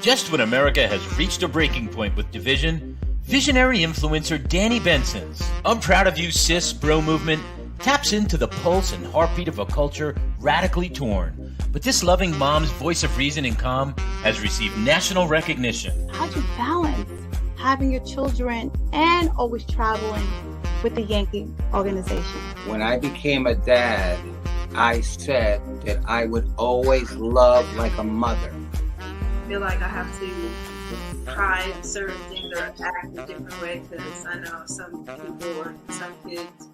Just when America has reached a breaking point with division, visionary influencer Danni Benson's I'm Proud of You Sis bro movement taps into the pulse and heartbeat of a culture radically torn. But this loving mom's voice of reason and calm has received national recognition. How'd you balance having your children and always traveling with the Yankee organization? When I became a dad, I said that I would always love like a mother. I feel like I have to try certain things or act a different way because I know some people or some kids.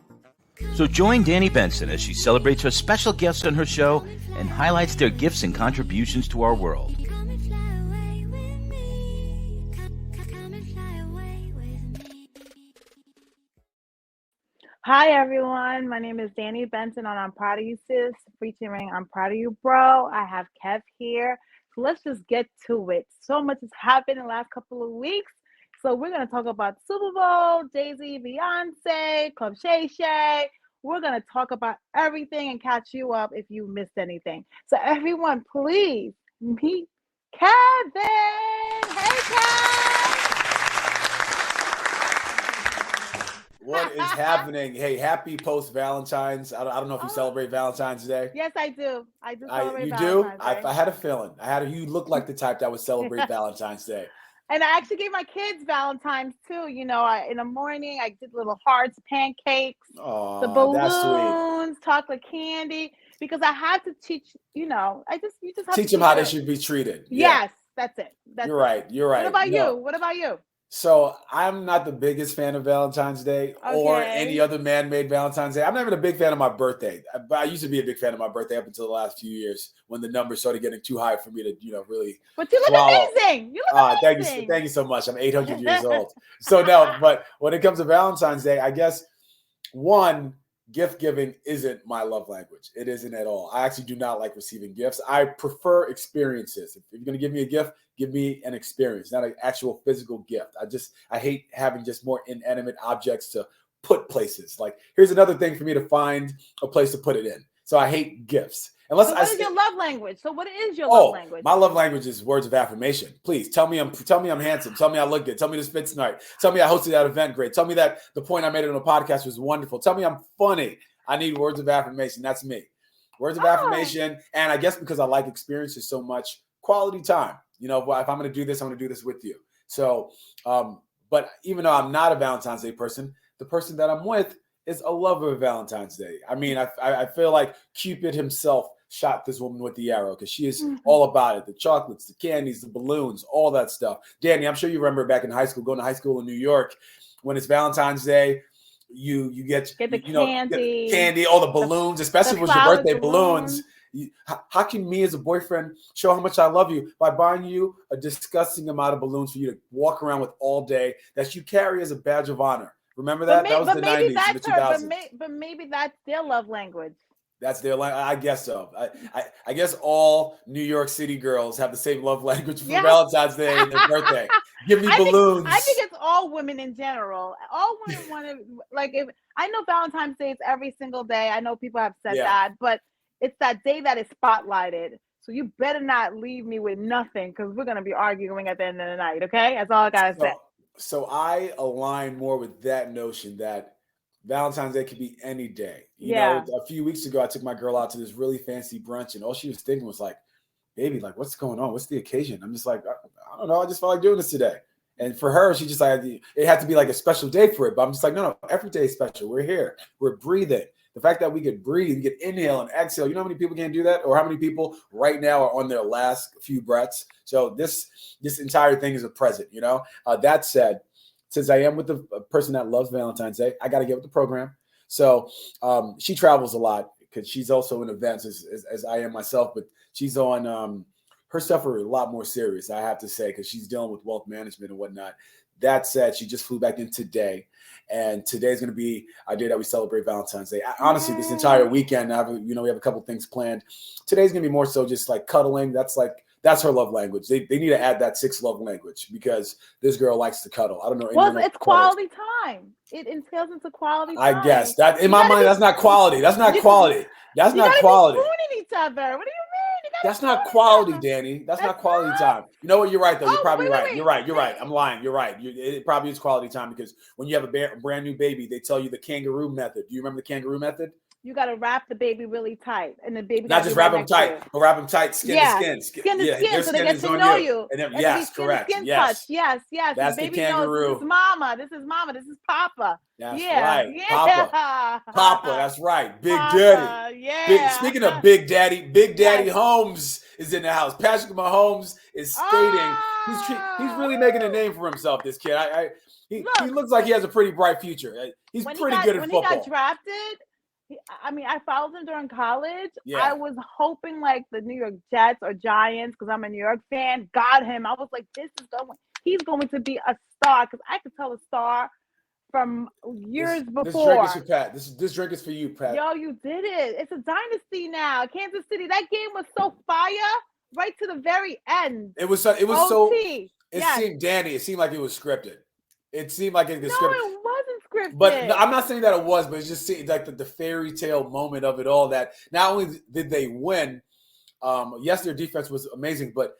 So join Danni Benson as she celebrates her special guests on her show and highlights their gifts and contributions to our world. Hi everyone, my name is Danni Benson on I'm Proud of You Sis, featuring I'm Proud of You Bro. I have Kev here. So let's just get to it. So much has happened in the last couple of weeks. So we're going to talk about Super Bowl, Jayz, Beyonce, Club Shay Shay. We're going to talk about everything and catch you up if you missed anything. So everyone, please meet Kevin. Hey, Kev. What is happening? Hey, happy post-Valentine's. I don't know if you celebrate Valentine's Day. Yes, I do. I do celebrate You Valentine's do? Day. I had a feeling. You look like the type that would celebrate Valentine's Day. And I actually gave my kids Valentine's too. You know, in the morning I did little hearts, pancakes, the balloons, chocolate candy, because I had to teach. You know, you just have teach to them how they should be treated. Yes, that's it. You're right. What about you? What about you? So I'm not the biggest fan of Valentine's Day or any other man-made Valentine's Day. I'm not even a big fan of my birthday. But I used to be a big fan of my birthday up until the last few years when the numbers started getting too high for me to, really. But you look amazing. You look amazing. Thank you so much. I'm 800 years old. So no, but when it comes to Valentine's Day, I guess gift giving isn't my love language. It isn't at all. I actually do not like receiving gifts. I prefer experiences. If you're going to give me a gift, give me an experience, not an actual physical gift. I hate having just more inanimate objects to put places. Like, here's another thing for me to find a place to put it in. So I hate gifts. What is your love language? So what is your love language? My love language is words of affirmation. Please tell me I'm handsome. Tell me I look good. Tell me this fits tonight. Tell me I hosted that event great. Tell me that the point I made on the podcast was wonderful. Tell me I'm funny. I need words of affirmation. That's me. Words of affirmation. And I guess because I like experiences so much, quality time. If I'm going to do this, I'm going to do this with you. So, but even though I'm not a Valentine's Day person, the person that I'm with is a lover of Valentine's Day. I mean, I feel like Cupid himself shot this woman with the arrow because she is all about it. The chocolates, the candies, the balloons, all that stuff. Danny, I'm sure you remember back in high school, going to high school in New York, when it's Valentine's Day, you get the candy, all the balloons, especially with your birthday balloons. How can me as a boyfriend show how much I love you? By buying you a disgusting amount of balloons for you to walk around with all day that you carry as a badge of honor. Remember that? That was the 90s and the 2000s. But maybe that's their love language. That's their language. I guess so. I guess all New York City girls have the same love language for Valentine's Day and their birthday. Give me balloons. I think it's all women in general. All women want to, I know Valentine's Day is every single day. I know people have said that, but it's that day that is spotlighted. So you better not leave me with nothing because we're going to be arguing at the end of the night, okay? That's all I got to say. So I align more with that notion that Valentine's Day could be any day. You know, a few weeks ago, I took my girl out to this really fancy brunch, and all she was thinking was like, baby, what's going on? What's the occasion? I'm just like, I don't know. I just felt like doing this today. And for her, she just it had to be like a special day for it. But I'm just like, no, every day is special. We're here. We're breathing. The fact that we could breathe, we could inhale and exhale. You know how many people can't do that? Or how many people right now are on their last few breaths? So this entire thing is a present, That said, since I am with a person that loves Valentine's Day, I got to get with the program. So she travels a lot because she's also in events as I am myself, but she's on her stuff are a lot more serious, I have to say, because she's dealing with wealth management and whatnot. That said, she just flew back in today. And today's going to be our day that we celebrate Valentine's Day. Honestly, this entire weekend, we have a couple things planned. Today's going to be more so just like cuddling. That's her love language. They need to add that sixth love language because this girl likes to cuddle. I don't know. Well, it's quality time. It entails into quality time. I guess that in my mind, that's not quality. That's not quality. That's not quality. Spooning each other. What do you mean? You That's not quality, Danny. That's not quality time. You know what? You're right, though. You're probably right. Wait. You're right. I'm lying. You're right. It probably is quality time because when you have a brand new baby, they tell you the kangaroo method. Do you remember the kangaroo method? You got to wrap the baby really tight, and the baby not just wrap them tight, but wrap them tight, skin to skin, skin to skin, so they get to know you. And then, yes, correct. Yes, That's the kangaroo. This is mama. This is papa. That's right. Papa. That's right. Big Papa, Daddy. Yeah. Speaking of Big Daddy Holmes is in the house. Patrick Mahomes is stating he's really making a name for himself. This kid, he looks like he has a pretty bright future. He's pretty good at football. When he got drafted. I mean, I followed him during college. Yeah. I was hoping like the New York Jets or Giants, because I'm a New York fan, got him. I was like, he's going to be a star, because I could tell a star from years before. This drink is for Pat. This drink is for you, Pat. Yo, you did it. It's a dynasty now. Kansas City. That game was so fire right to the very end. It was OT. It seemed like it was scripted. It seemed like it was scripted. No, it wasn't scripted. But I'm not saying that it was, but it just seemed like the fairy tale moment of it all, that not only did they win, yes, their defense was amazing, but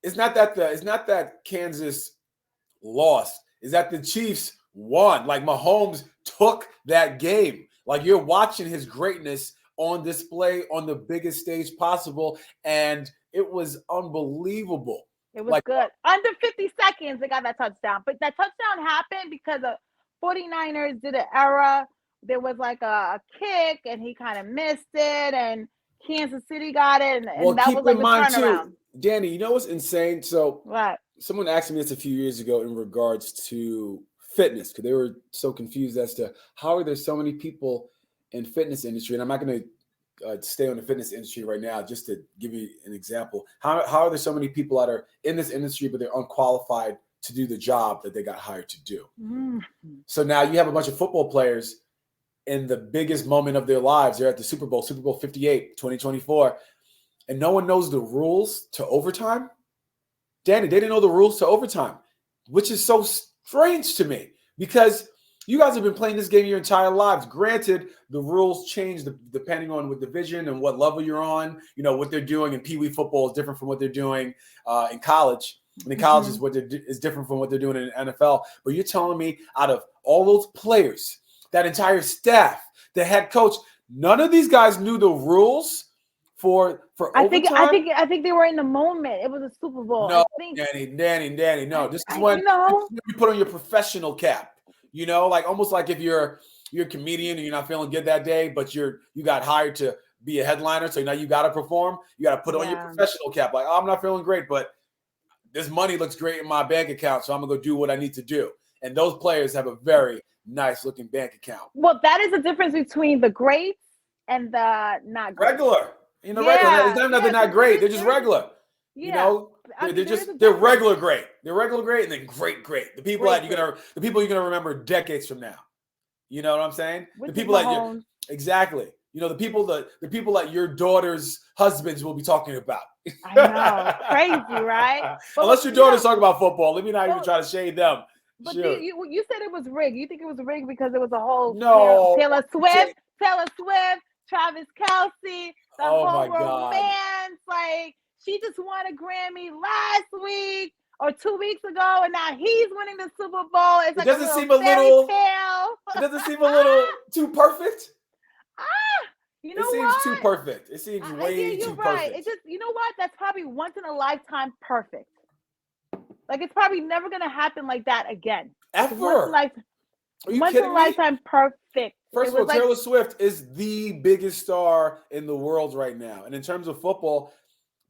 it's not that Kansas lost. It's that the Chiefs won. Like, Mahomes took that game. Like, you're watching his greatness on display on the biggest stage possible, and it was unbelievable. It was good. Under 50 seconds, they got that touchdown. But that touchdown happened because the 49ers did an error. There was like a kick, and he kind of missed it, and Kansas City got it. And that was like the turnaround. Danny, you know what's insane? So what? Someone asked me this a few years ago in regards to fitness, because they were so confused as to how are there so many people in fitness industry. And I'm not going to stay on the fitness industry right now, just to give you an example. How are there so many people that are in this industry, but they're unqualified to do the job that they got hired to do? Mm-hmm. So now you have a bunch of football players in the biggest moment of their lives. They're at the Super Bowl 58, 2024, and no one knows the rules to overtime. Danny, they didn't know the rules to overtime, which is so strange to me, because you guys have been playing this game your entire lives. Granted, the rules change depending on what division and what level you're on. You know, what they're doing in Pee Wee football is different from what they're doing in college. And in college is different from what they're doing in the NFL. But you're telling me out of all those players, that entire staff, the head coach, none of these guys knew the rules for overtime? I think they were in the moment. It was a Super Bowl. No, Danny, no. This is when you put on your professional cap. You know, like almost like if you're a comedian and you're not feeling good that day, but you got hired to be a headliner, so now you got to perform. You got to put on your professional cap. Like, I'm not feeling great, but this money looks great in my bank account, so I'm gonna go do what I need to do. And those players have a very nice looking bank account. Well, that is the difference between the greats and the not great. Regular. You know, regular. It's not that they're not great. They're just regular. Yeah. You know, they're regular great. They're regular great, and then great. The people you're gonna remember decades from now. You know what I'm saying? The people that exactly. You know, the people that your daughter's husbands will be talking about. I know, crazy, right? But unless your daughter's talking about football, let me not even try to shade them. But you said it was rigged. You think it was rigged because it was a whole Taylor Swift, Travis Kelce, the whole romance, like. She just won a Grammy last week or 2 weeks ago, and now he's winning the Super Bowl. It's like it doesn't seem a little too perfect. You know it seems too perfect. It seems way too perfect. It just, you know what? That's probably once in a lifetime perfect. Like, it's probably never gonna happen like that again. Ever. Once in a lifetime perfect. First of all, Taylor Swift is the biggest star in the world right now, and in terms of football.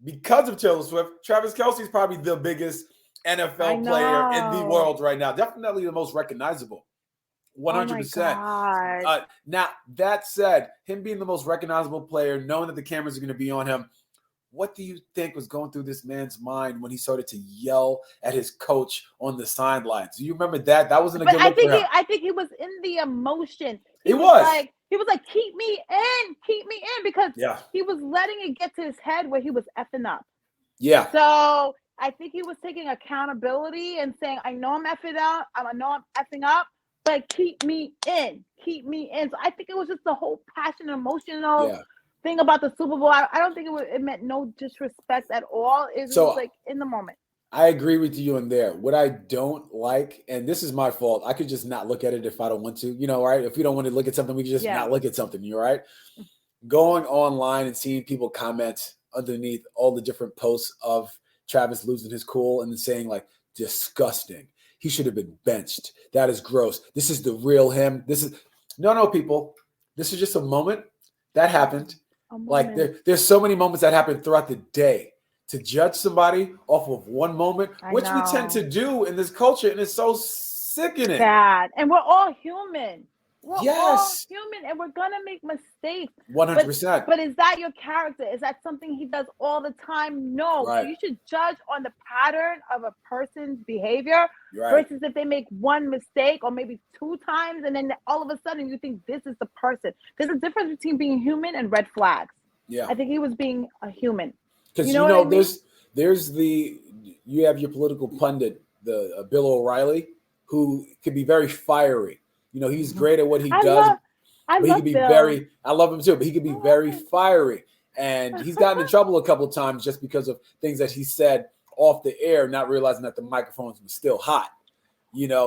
Because of Taylor Swift, Travis Kelce is probably the biggest NFL player in the world right now. Definitely the most recognizable. 100%. Now, that said, him being the most recognizable player, knowing that the cameras are going to be on him, what do you think was going through this man's mind when he started to yell at his coach on the sidelines? Do you remember that? That wasn't a good look for him. I think he was in the emotion. He was. He was like, keep me in, because he was letting it get to his head where he was effing up. Yeah. So I think he was taking accountability and saying, I know I'm effing up. I know I'm effing up, but keep me in. So I think it was just the whole passion, emotional thing about the Super Bowl, I don't think it meant no disrespect at all. It was like in the moment. I agree with you in there. What I don't like, and this is my fault, I could just not look at it if I don't want to, right? If we don't want to look at something, we can just not look at something, you're right? Going online and seeing people comment underneath all the different posts of Travis losing his cool and then saying like, disgusting. He should have been benched. That is gross. This is the real him. No, people. This is just a moment that happened. Like there's so many moments that happen throughout the day. To judge somebody off of one moment, which we tend to do in this culture, and it's so sickening. Bad. And we're all human. We're all human, and we're gonna make mistakes. 100%. But is that your character? Is that something he does all the time? No. Right. So you should judge on the pattern of a person's behavior versus if they make one mistake or maybe 2 times, and then all of a sudden you think this is the person. There's a difference between being human and red flags. Yeah. I think he was being a human. Because you have your political pundit, the Bill O'Reilly, who can be very fiery. He's great at what he does. I love him too, but he can be very fiery. And he's gotten in trouble a couple of times just because of things that he said off the air, not realizing that the microphones were still hot.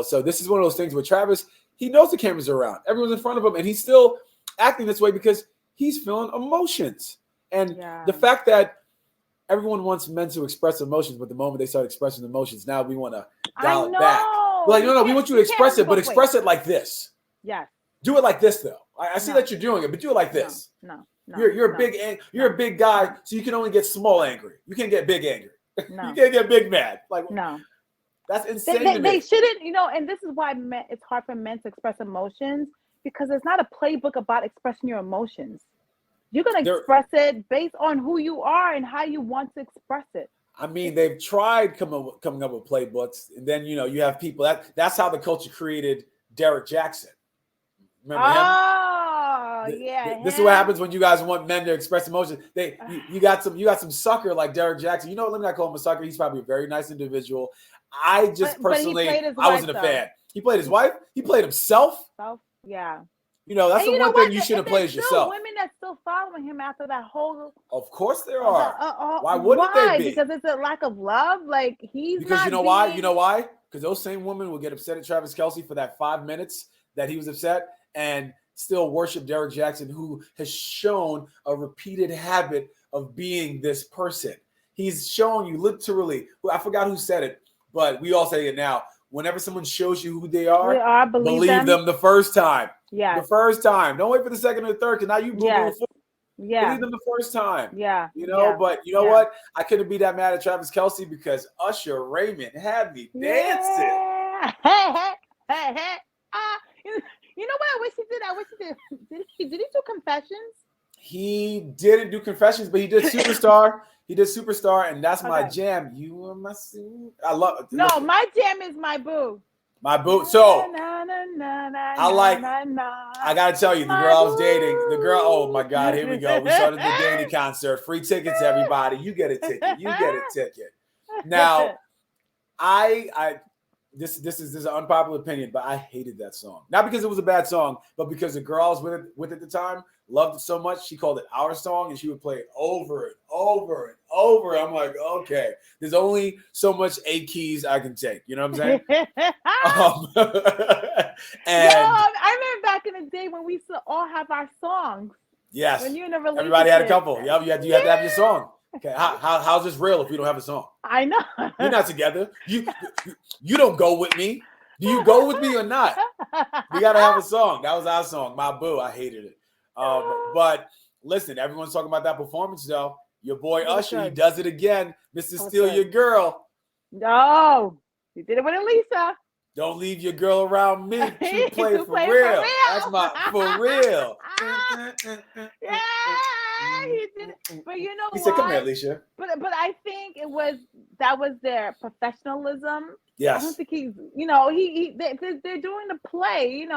So this is one of those things where Travis, he knows the cameras are around. Everyone's in front of him, and he's still acting this way because he's feeling emotions. And the fact that everyone wants men to express emotions, but the moment they start expressing emotions, now we want to dial it back. Like, no, we want you to express it, but express it like this. Yes. Do it like this, though. I see that you're doing it, but do it like this. No. You're a big guy, so you can only get small angry. You can't get big angry. No. You can't get big mad. Like, no. That's insane. They shouldn't, and this is why it's hard for men to express emotions, because it's not a playbook about expressing your emotions. You're going to express it based on who you are and how you want to express it. I mean, they've tried coming up with playbooks, and then, you have people. That's how the culture created Derek Jackson. Remember him? Oh, yeah. This is what happens when you guys want men to express emotions. You got some sucker like Derek Jackson. Let me not call him a sucker. He's probably a very nice individual. I just personally, I wasn't a fan. He played his wife. He played himself. Yeah. That's the one thing you shouldn't play as yourself. Women that's still following him after that whole. Of course there are. Why wouldn't they be? Because it's a lack of love. Like because you know why? Because those same women will get upset at Travis Kelce for that 5 minutes that he was upset and still worship Derek Jackson, who has shown a repeated habit of being this person. He's showing you literally. I forgot who said it, but we all say it now. Whenever someone shows you who they are, believe them the first time. Yeah. The first time. Don't wait for the second or the third, because now you believe them the first time. Yeah. But you know what? I couldn't be that mad at Travis Kelce because Usher Raymond had me dancing. You know what I wish he did? I wish he did. Did he do Confessions? He didn't do Confessions, but he did Superstar. He did Superstar, and that's my jam. You are my suit. I love it. No, my jam is My Boo. My Boo. So I gotta tell you, the girl I was dating, oh my God, here we go. We started the Danny concert. Free tickets, everybody. You get a ticket. Now, this is an unpopular opinion, but I hated that song. Not because it was a bad song, but because the girl I was with at the time loved it so much, she called it our song, and she would play it over and over and over. I'm like, okay, there's only so much A keys I can take. You know what I'm saying? And I remember back in the day when we used to all have our songs. Yes. When you're in a relationship. Everybody had a couple. Yeah, you have to have your song. Okay, how's this real if we don't have a song? I know. We're not together. You don't go with me. Do you go with me or not? We got to have a song. That was our song, My Boo. I hated it. But listen, everyone's talking about that performance, though. Your boy Usher, he does it again. Mr. Steal Your Girl. No, he did it with Elisa. Don't leave your girl around me. She play for real. That's my for real. Yeah, he did it. But you know he said, "Come here, Alicia." But I think that was their professionalism. Yes. I don't think he's. They're doing the play.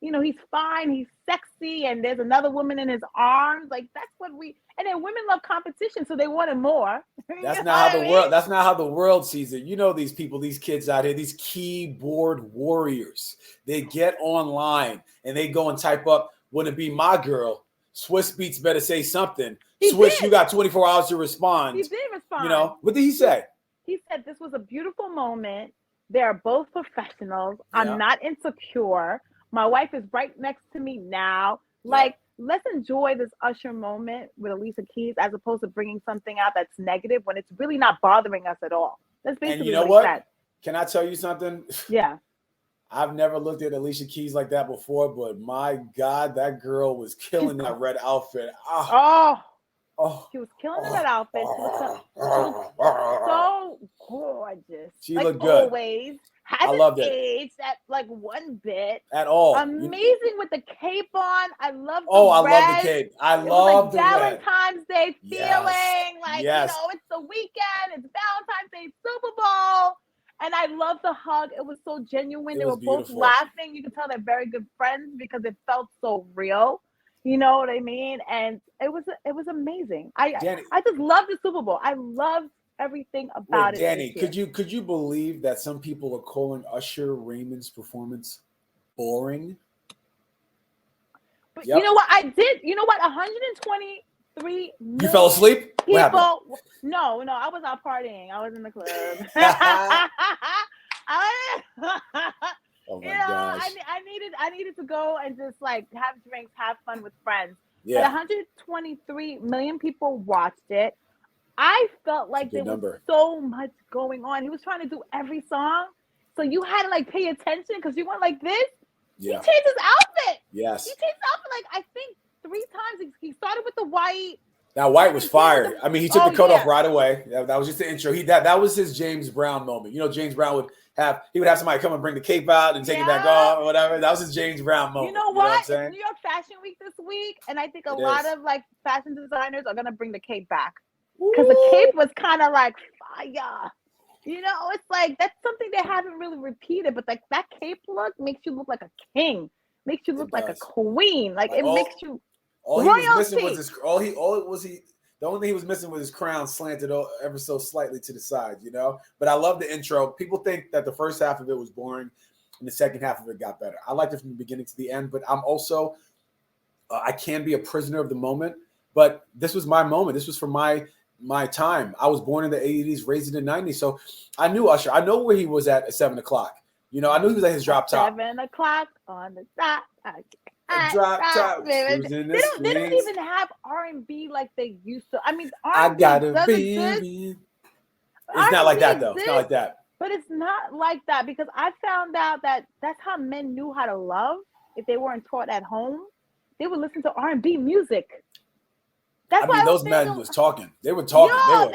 He's fine. He's sexy, and there's another woman in his arms. Like that's what we. And then women love competition, so they wanted more. That's not how the world. That's not how the world sees it. These people, these kids out here, these keyboard warriors. They get online and they go and type up, "Want to be my girl?" Swiss Beats better say something. He Swiss, did. you got 24 hours to respond. He did respond. You know, what did he say? He said this was a beautiful moment. They are both professionals. Yeah. I'm not insecure. My wife is right next to me now. Like, let's enjoy this Usher moment with Alicia Keys as opposed to bringing something out that's negative when it's really not bothering us at all. That's basically And you know what he said. Can I tell you something? Yeah. I've never looked at Alicia Keys like that before, but my God, that girl was killing that red outfit. She was killing in that outfit. She was so gorgeous. She like looked good. Always. I loved it. Aged at like one bit. At all. Amazing with the cape on. I love the I red. love the cape. I love the red. Valentine's Day feeling. Like, you know, it's the weekend. It's Valentine's Day Super Bowl. And I love the hug. It was so genuine. They were both laughing. You could tell they're very good friends because it felt so real. You know what I mean? And it was amazing. I just love the Super Bowl. I love everything about it. Danny, could you believe that some people are calling Usher Raymond's performance boring? But you know what? I did. You know what? 123 million. You fell asleep? What happened? No, I was out partying. I was in the club. Oh my gosh. I needed to go and just like have drinks, have fun with friends. Yeah. But 123 million people watched it. I felt like there was so much going on. He was trying to do every song. So you had to like pay attention because you went like this. Yeah. He changed his outfit. Yes. He changed his outfit like I think 3 times. He started with the white. That white was fire. I mean, he took the coat off right away. That was just the intro. That was his James Brown moment. You know, James Brown would have somebody come and bring the cape out and take it back off or whatever. That was his James Brown moment. You know what? It's New York Fashion Week this week, and I think a lot of like fashion designers are gonna bring the cape back because the cape was kind of like fire. You know, it's like that's something they haven't really repeated, but like that cape look makes you look like a king, makes you look like a queen, like it makes you. All he was missing was his. The only thing he was missing was his crown slanted ever so slightly to the side, you know. But I love the intro. People think that the first half of it was boring, and the second half of it got better. I liked it from the beginning to the end, but I'm also I can be a prisoner of the moment. But this was my moment. This was from my time. I was born in the 80s, raised in the 90s, so I knew Usher. I know where he was at 7 o'clock. You know, I knew he was at his drop top. 7 o'clock on the dot. Drop top. They don't even have R&B like they used to. I mean, R&B It's not like that, though. It's not like that. But it's not like that because I found out that that's how men knew how to love. If they weren't taught at home, they would listen to R&B music. That's why those men was talking. They were talking. How to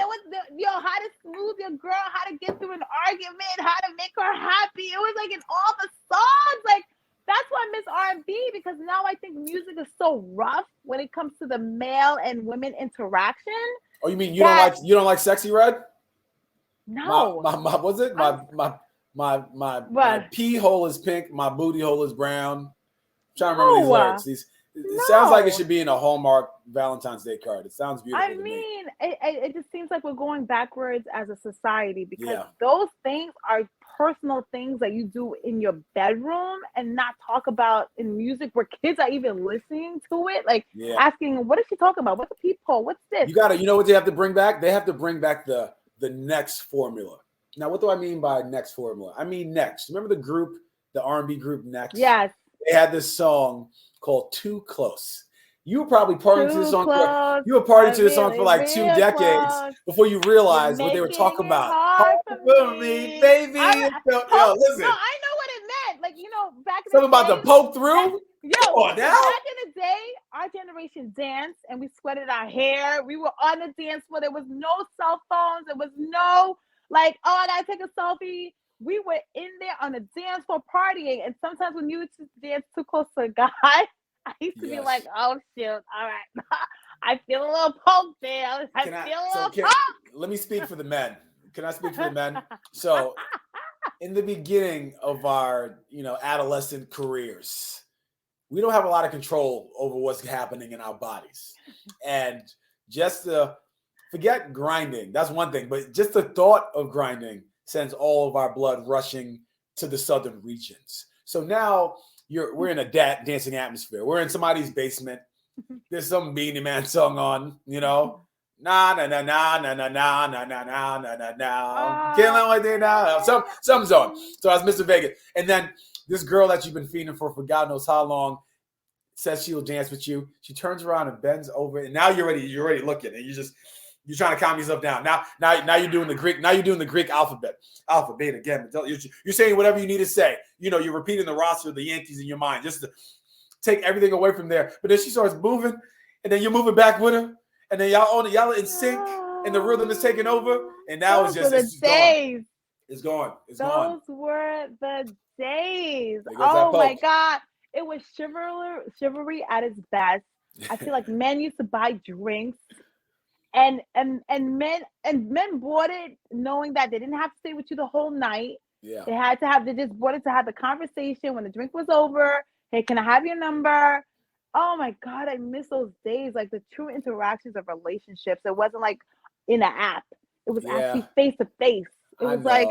smooth your girl, how to get through an argument, how to make her happy. It was like in all the songs, like. That's why I miss R&B because now I think music is so rough when it comes to the male and women interaction. Oh, you mean you don't like Sexy Red? No. My pee hole is pink, my booty hole is brown. I'm trying to remember these lyrics. It sounds like it should be in a Hallmark Valentine's Day card. It sounds beautiful. I mean, it just seems like we're going backwards as a society because those things are personal things that you do in your bedroom and not talk about in music where kids are even listening to it, like asking, what is she talking about? What's a peephole? What's this? You know what they have to bring back? They have to bring back the Next formula. Now, what do I mean by Next formula? I mean Next. Remember the group, the R&B group Next? Yes. They had this song called Too Close. You were probably partying to this song. You were partying to this song for like 2 decades before you realized what they were talking about. For me, baby. Listen. No, I know what it meant. Like, you know, back in the day. Something about to poke through? Come on now. Back in the day, our generation danced and we sweated our hair. We were on the dance floor. There was no cell phones. There was no, like, oh, I got to take a selfie. We were in there on the dance floor partying. And sometimes when you would dance too close to a guy, I used to be like, oh, shoot. All right. I feel a little poke there. I feel a little poke. Let me speak for the men. Can I speak for the men? So in the beginning of our, adolescent careers, we don't have a lot of control over what's happening in our bodies. And just to forget grinding, that's one thing. But just the thought of grinding sends all of our blood rushing to the southern regions. So now we're in a dancing atmosphere. We're in somebody's basement. there's some Beanie Man song on, Nah, nah, nah, nah, nah, nah, nah, nah, nah, nah, nah, nah, nah. Killing what they now. Something's on. So I was Mr. Vegas. And then this girl that you've been feeding for God knows how long says she'll dance with you. She turns around and bends over, and now you're ready looking, and you're trying to calm yourself down. Now you're doing the Greek. Now you're doing the Greek alphabet, alpha, beta, gamma. You're saying whatever you need to say. You're repeating the roster of the Yankees in your mind just to take everything away from there. But then she starts moving, and then you're moving back with her, and then y'all are in sync, and the rhythm is taking over, and now it's days. Gone. It's gone. Those were the days. Oh my God. It was chivalry at its best. I feel like men used to buy drinks and men bought it knowing that they didn't have to stay with you the whole night. Yeah. They just bought it to have the conversation when the drink was over. Hey, can I have your number? Oh my God, I miss those days. Like the true interactions of relationships. It wasn't like in an app. It was actually face to face. It was like,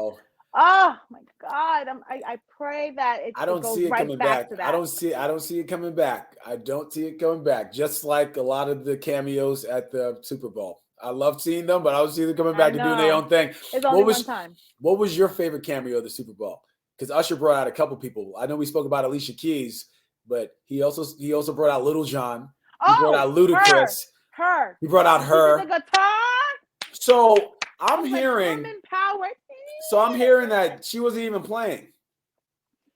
oh my God! I pray that it goes right back to that. I don't see it coming back. I don't see it coming back. Just like a lot of the cameos at the Super Bowl. I love seeing them, but I don't see them coming back and doing their own thing. It's only one time. What was your favorite cameo of the Super Bowl? Because Usher brought out a couple people. I know we spoke about Alicia Keys, but he also brought out Little John. He brought out Ludacris. Her. He brought out her. The guitar. So I'm hearing. Empowered. So I'm hearing that she wasn't even playing.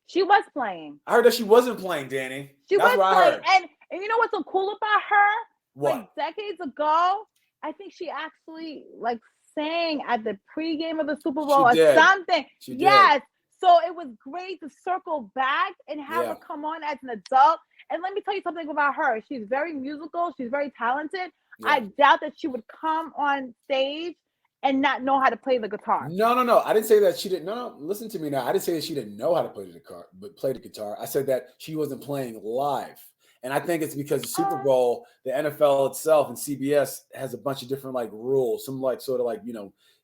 She was playing. I heard that she wasn't playing, Danny. That's what I heard. And you know what's so cool about her? What? Like decades ago, I think she actually sang at the pregame of the Super Bowl or something. Yes. So it was great to circle back and have her come on as an adult. And let me tell you something about her. She's very musical. She's very talented. Yeah. I doubt that she would come on stage and not know how to play the guitar. No. I didn't say that she didn't. No. Listen to me now. I didn't say that she didn't know how to play the guitar. I said that she wasn't playing live. And I think it's because the Super Bowl, the NFL itself and CBS has a bunch of different rules, some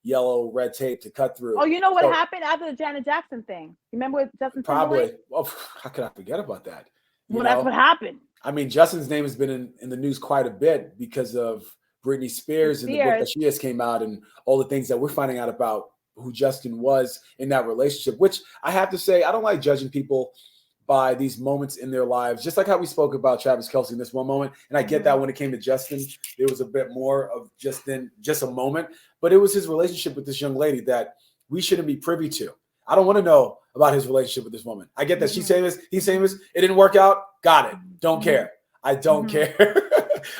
yellow, red tape to cut through. Oh, you know what happened after the Janet Jackson thing? You remember with Justin Timberlake? Probably. Oh, how could I forget about that? That's what happened. I mean, Justin's name has been in the news quite a bit because of Britney Spears and the book that she just came out and all the things that we're finding out about who Justin was in that relationship, which I have to say, I don't like judging people by these moments in their lives, just like how we spoke about Travis Kelce in this one moment. And I get that when it came to Justin, there was a bit more of just a moment, but it was his relationship with this young lady that we shouldn't be privy to. I don't want to know about his relationship with this woman. I get that she's famous, he's famous. It didn't work out. Got it. Don't care. I don't care.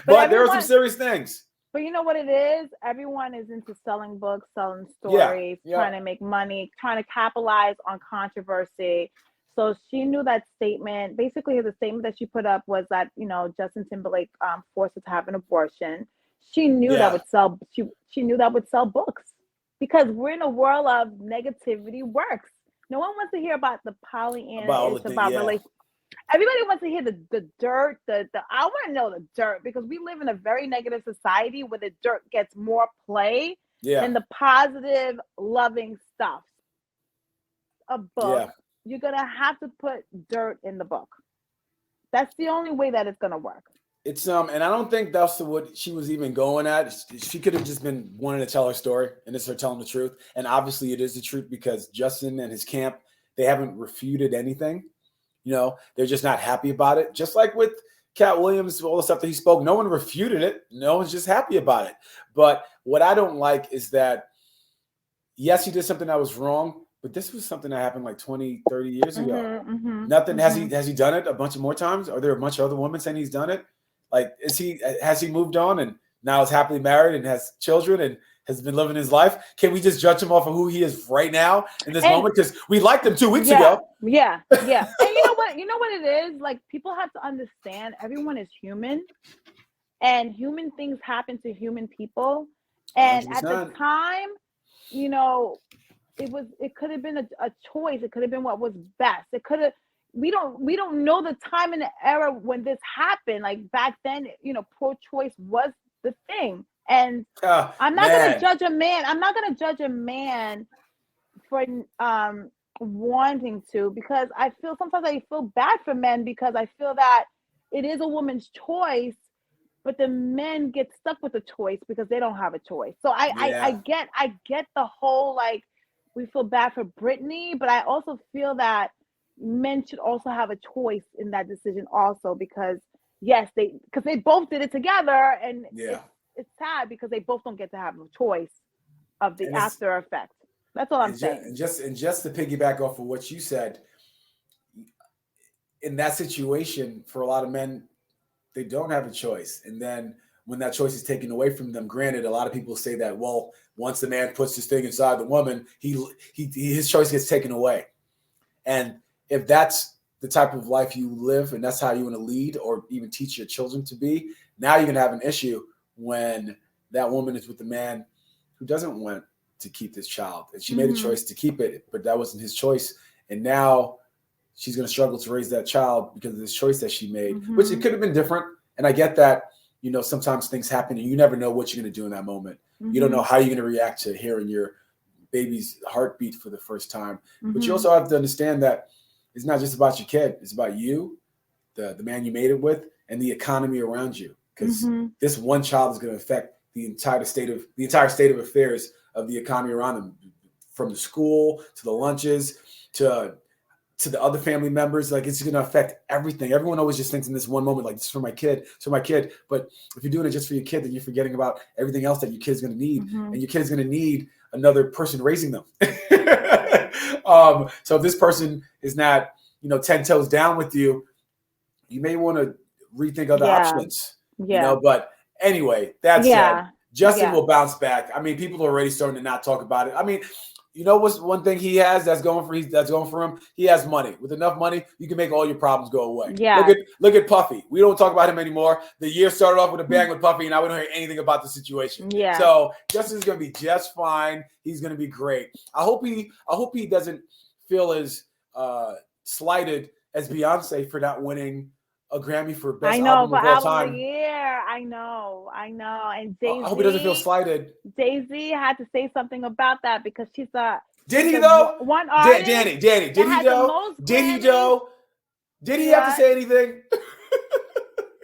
But there are some serious things. But you know what it is? Everyone is into selling books, selling stories, trying to make money, trying to capitalize on controversy. So she knew that statement. Basically, the statement that she put up was that, Justin Timberlake forced her to have an abortion. She knew that would sell. She knew that would sell books because we're in a world of negativity works. No one wants to hear about the polyandry, about relationships. Everybody wants to hear the dirt. I want to know the dirt because we live in a very negative society where the dirt gets more play than the positive, loving stuff. A book, you're gonna have to put dirt in the book. That's the only way that it's gonna work. It's and I don't think that's what she was even going at. She could have just been wanting to tell her story, and it's her telling the truth. And obviously, it is the truth because Justin and his camp, they haven't refuted anything. They're just not happy about it. Just like with Cat Williams, all the stuff that he spoke, no one refuted it. No one's just happy about it. But what I don't like is that, yes, he did something that was wrong, but this was something that happened 20, 30 years ago. Nothing. Has he done it a bunch of more times? Are there a bunch of other women saying he's done it? Has he moved on and now is happily married and has children and has been living his life? Can we just judge him off of who he is right now in this moment? Because we liked him 2 weeks ago. Yeah. And you know what? You know what it is? People have to understand everyone is human and human things happen to human people. And 100%. At the time, it could have been a choice. It could have been what was best. It could have. We don't know the time and the era when this happened. Back then, pro-choice was the thing. And I'm not going to judge a man. I'm not going to judge a man for wanting to, because sometimes I feel bad for men because I feel that it is a woman's choice but the men get stuck with the choice because they don't have a choice. So I get the whole, like, we feel bad for Britney, but I also feel that men should also have a choice in that decision also, because yes, because they both did it together, and it's sad because they both don't get to have a choice of the after effect. That's all I'm saying. And just to piggyback off of what you said, in that situation, for a lot of men, they don't have a choice. And then when that choice is taken away from them, granted, a lot of people say that, well, once the man puts his thing inside the woman, his choice gets taken away. And if that's the type of life you live and that's how you want to lead or even teach your children to be, now you're going to have an issue when that woman is with the man who doesn't want to keep this child. And she made a choice to keep it, but that wasn't his choice. And now she's going to struggle to raise that child because of this choice that she made, which it could have been different. And I get that, you know, sometimes things happen and you never know what you're going to do in that moment. You don't know how you're going to react to hearing your baby's heartbeat for the first time. But you also have to understand that it's not just about your kid. It's about you, the man you made it with, and the economy around you. Because this one child is going to affect the entire state of affairs of the economy around them, from the school to the lunches to the other family members. Like, it's going to affect everything. Everyone always just thinks in this one moment, like, this is for my kid, But if you're doing it just for your kid, then you're forgetting about everything else that your kid is going to need. And your kid is going to need another person raising them. So if this person is not, 10 toes down with you, you may want to rethink other options. But anyway, that said, Justin will bounce back. I mean, people are already starting to not talk about it. I mean, you know what's one thing he has that's going for him? He has money. With enough money, you can make all your problems go away. Yeah. Look at Puffy. We don't talk about him anymore. The year started off with a bang with Puffy, and now we don't hear anything about the situation. Yeah. So Justin's going to be just fine. He's going to be great. I hope he doesn't feel as slighted as Beyonce for not winning a Grammy for Best Album of all time. I know. And Jayz, I hope he doesn't feel slighted. Jayz had to say something about that because she's Did he though? One artist. Danny, did he though? Did he though? Did he have to say anything?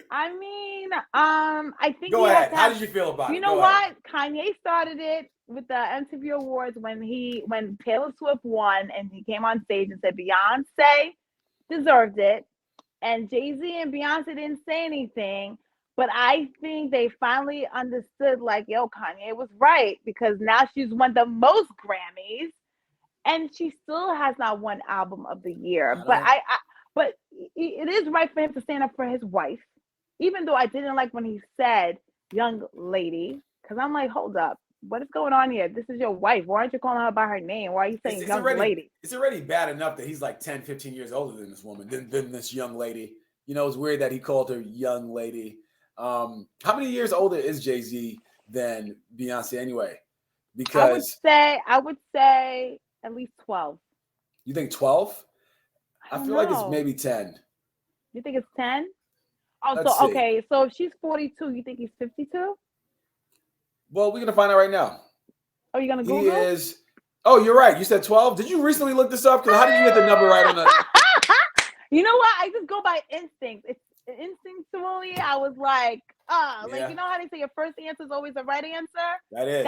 I mean, I think. Go ahead. How did you feel about it? You know what? Kanye started it with the MTV Awards when Taylor Swift won, and he came on stage and said Beyonce deserved it. And Jay-Z and Beyonce didn't say anything, but I think they finally understood, like, yo, Kanye was right, because now she's won the most Grammys, and she still has not won Album of the Year. But it is right for him to stand up for his wife, even though I didn't like when he said young lady, because I'm like, hold up. What is going on here? This is your wife. Why aren't you calling her by her name? Why are you saying young lady? It's already bad enough that he's like 10, 15 years older than this woman, than this young lady. It's weird that he called her young lady. How many years older is Jay-Z than Beyonce anyway? Because I would say at least 12. You think 12? I feel like it's maybe 10. You think it's 10? Oh, okay. So if she's 42, you think he's 52? Well, we're going to find out right now. Oh, you're going to Google? He is. Oh, you're right. You said 12. Did you recently look this up? Because how did you get the number right on the... You know what? I just go by instinct. It's instinctually, I was like, you know how they say your first answer is always the right answer? That is.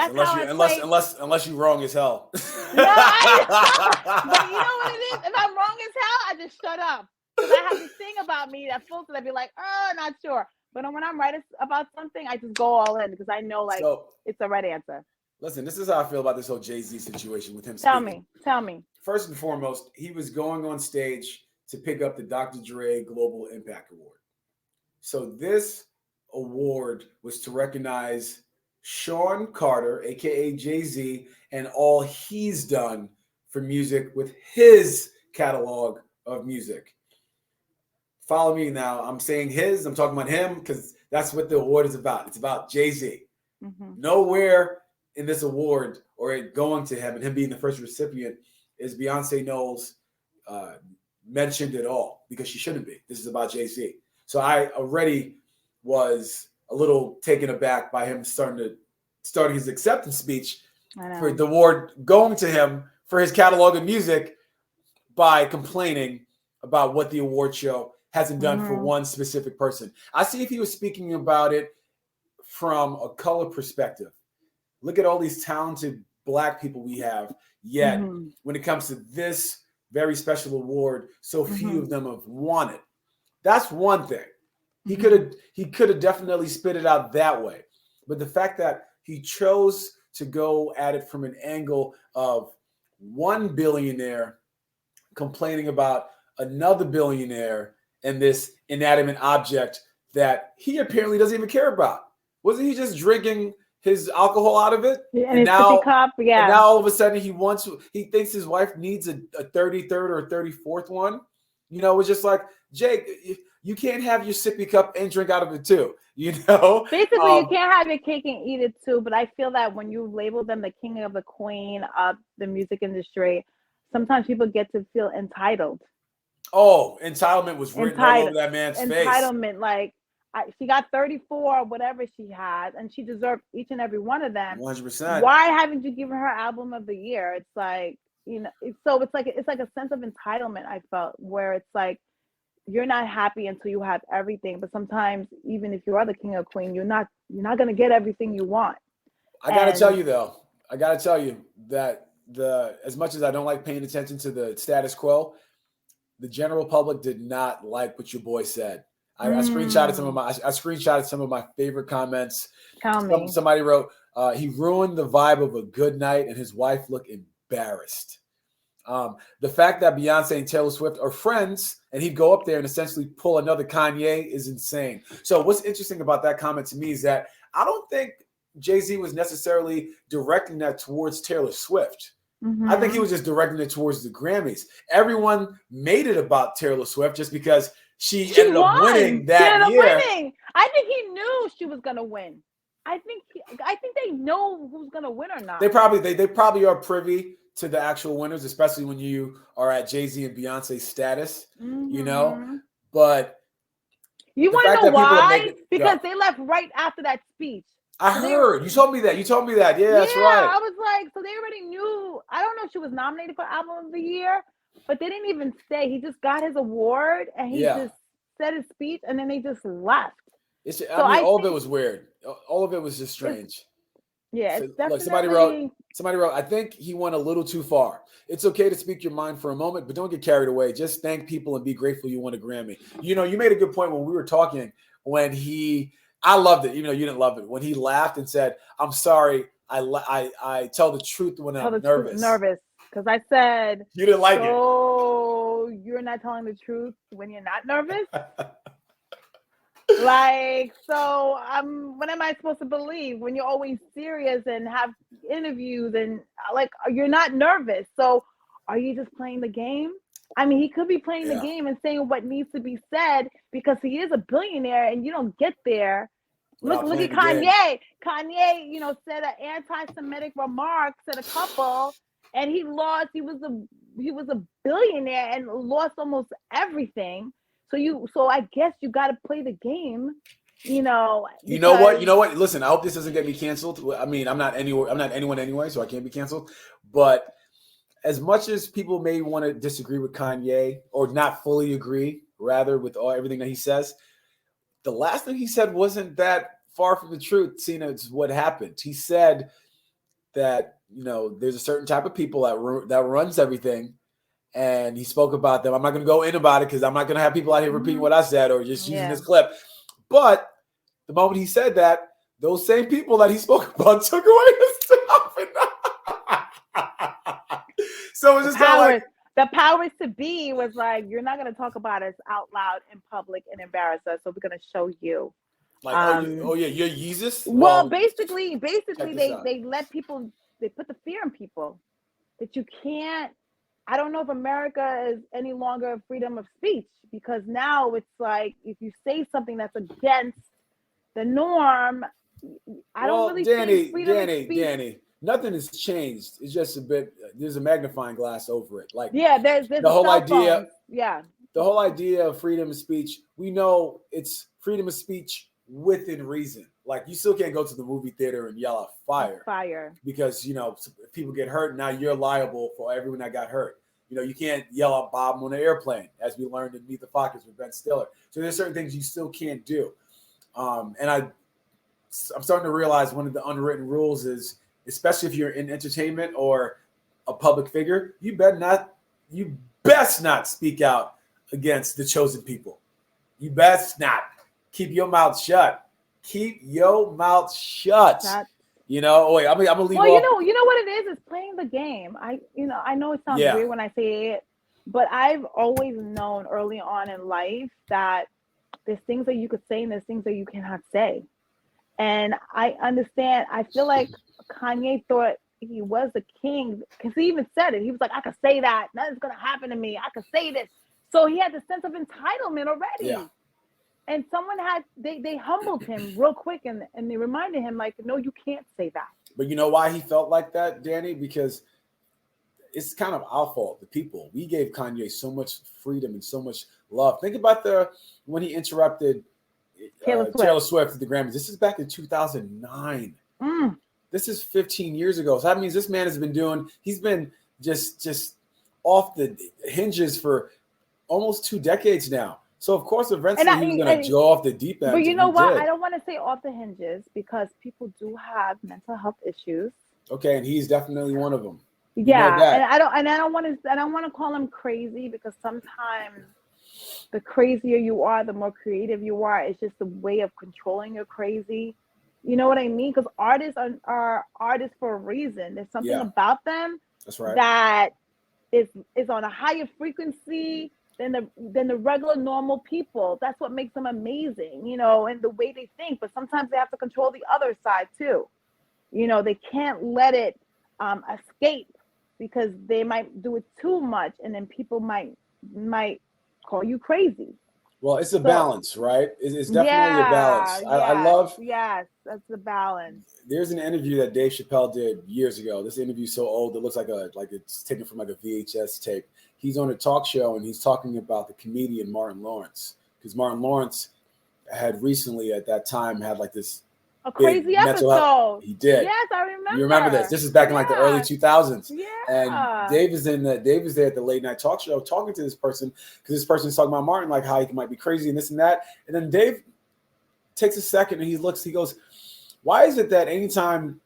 Unless you're wrong as hell. No, but you know what it is? If I'm wrong as hell, I just shut up. Because I have this thing about me that folks that be like, not sure. But when I'm right about something, I just go all in because I know it's the right answer. Listen, this is how I feel about this whole Jay-Z situation with him. Tell me. First and foremost, he was going on stage to pick up the Dr. Dre Global Impact Award. So this award was to recognize Sean Carter, aka Jay-Z, and all he's done for music with his catalog of music. Follow me now. I'm saying his. I'm talking about him because that's what the award is about. It's about Jay-Z. Nowhere in this award or it going to him and him being the first recipient is Beyonce Knowles mentioned at all because she shouldn't be. This is about Jay-Z. So I already was a little taken aback by him starting his acceptance speech for the award going to him for his catalog of music by complaining about what the award show hasn't done for one specific person. I see if he was speaking about it from a color perspective. Look at all these talented Black people we have. Yet, when it comes to this very special award, so few of them have won it. That's one thing. He could have definitely spit it out that way. But the fact that he chose to go at it from an angle of one billionaire complaining about another billionaire and this inanimate object that he apparently doesn't even care about. Wasn't he just drinking his alcohol out of it? Yeah, and now, cup, yeah. And now all of a sudden he thinks his wife needs a 33rd or a 34th one. You know, it's just like, Jake, you can't have your sippy cup and drink out of it too. You know, basically, you can't have your cake and eat it too. But I feel that when you label them the king of the queen of the music industry, sometimes people get to feel entitled. Oh, entitlement was written all over that man's face. Entitlement, like she got 34 or whatever she had, and she deserved each and every one of them. 100%. Why haven't you given her album of the year? It's like, you know, so it's like a sense of entitlement. I felt where it's like you're not happy until you have everything. But sometimes, even if you are the king or queen, you're not gonna get everything you want. I gotta tell you though, that as much as I don't like paying attention to the status quo, the general public did not like what your boy said. I screenshotted some of my favorite comments. Somebody wrote, he ruined the vibe of a good night and his wife looked embarrassed. The fact that Beyonce and Taylor Swift are friends and he'd go up there and essentially pull another Kanye is insane. So what's interesting about that comment to me is that I don't think Jay-Z was necessarily directing that towards Taylor Swift. I think he was just directing it towards the Grammys. Everyone made it about Taylor Swift just because she ended up winning that year. I think he knew she was gonna win. I think they know who's gonna win or not. They probably are privy to the actual winners, especially when you are at Jay-Z and Beyonce status, you know. But you want to know why? Because they left right after that speech. I heard. You told me that. Yeah, that's right. I was like, so they already knew. I don't know if she was nominated for Album of the Year, but they didn't even say. He just got his award and he just said his speech and then they just left. All of it was weird. All of it was just strange. It's definitely. Somebody wrote, I think he went a little too far. It's okay to speak your mind for a moment, but don't get carried away. Just thank people and be grateful you won a Grammy. You know, you made a good point when we were talking I loved it. You know, you didn't love it when he laughed and said, "I'm sorry. I tell the truth when I'm nervous." Nervous because I said you didn't like it. So you're not telling the truth when you're not nervous. Like, so what am I supposed to believe when you're always serious and have interviews and like you're not nervous? So are you just playing the game? I mean, he could be playing the game and saying what needs to be said because he is a billionaire and you don't get there. Look at Kanye. Kanye, you know, said an anti-Semitic remark, said a couple, and he lost. He was a billionaire and lost almost everything. So I guess you got to play the game, you know. You know what? Listen, I hope this doesn't get me canceled. I mean, I'm not anyone anyway, so I can't be canceled. But as much as people may want to disagree with Kanye or not fully agree, rather with everything that he says, the last thing he said wasn't that far from the truth, seeing as what happened. He said that, you know, there's a certain type of people that runs everything. And he spoke about them. I'm not going to go in about it because I'm not going to have people out here repeating what I said or just using this clip. But the moment he said that, those same people that he spoke about took away his stuff. So it's just kind of like the powers to be was like, you're not going to talk about us out loud in public and embarrass us. So we're going to show you. Like, you're Jesus. Well, basically, they let people. They put the fear in people that you can't. I don't know if America is any longer freedom of speech because now it's like if you say something that's against the norm, I don't really think freedom of speech. Danny, nothing has changed. It's just a bit. There's a magnifying glass over it. Like there's the whole idea. Yeah, the whole idea of freedom of speech. We know it's freedom of speech within reason. Like you still can't go to the movie theater and yell out fire because, you know, if people get hurt, now you're liable for everyone that got hurt. You know, you can't yell out bomb on an airplane, as we learned in Meet the Fockers with Ben Stiller. So there's certain things you still can't do. And I I'm starting to realize one of the unwritten rules is, especially if you're in entertainment or a public figure, you best not speak out against the chosen people. You best not. Keep your mouth shut. Keep your mouth shut. You know, wait, I'm gonna leave. Well, you know what it is? It's playing the game. I know it sounds weird when I say it, but I've always known early on in life that there's things that you could say and there's things that you cannot say. And I understand. I feel like Kanye thought he was the king because he even said it. He was like, I could say that. Nothing's going to happen to me. I could say this. So he had the sense of entitlement already. Yeah. And someone they humbled him real quick and they reminded him, like, no, you can't say that. But you know why he felt like that, Danny? Because it's kind of our fault, the people. We gave Kanye so much freedom and so much love. Think about when he interrupted Taylor Swift at the Grammys. This is back in 2009. This is 15 years ago. So that means this man has been he's been just off the hinges for almost 2 decades now. So of course, eventually he's going to go off the deep end. But you know what? I don't want to say off the hinges because people do have mental health issues. Okay, and he's definitely one of them. Yeah, and I don't want to call him crazy because sometimes the crazier you are, the more creative you are. It's just a way of controlling your crazy. You know what I mean? Because artists are artists for a reason. There's something about them that is on a higher frequency than the regular normal people. That's what makes them amazing, you know, and the way they think. But sometimes they have to control the other side too. You know, they can't let it escape because they might do it too much, and then people might call you crazy. Well, it's a balance, right? It's definitely a balance. I love. Yes, that's the balance. There's an interview that Dave Chappelle did years ago. This interview's so old it looks like it's taken from like a VHS tape. He's on a talk show and he's talking about the comedian Martin Lawrence, because Martin Lawrence had recently at that time had like this crazy episode. He did. Yes, I remember. You remember this? This is back in like the early 2000s. Yeah. And Dave is there at the late night talk show talking to this person because this person's talking about Martin, like how he might be crazy and this and that. And then Dave takes a second and he goes, why is it that anytime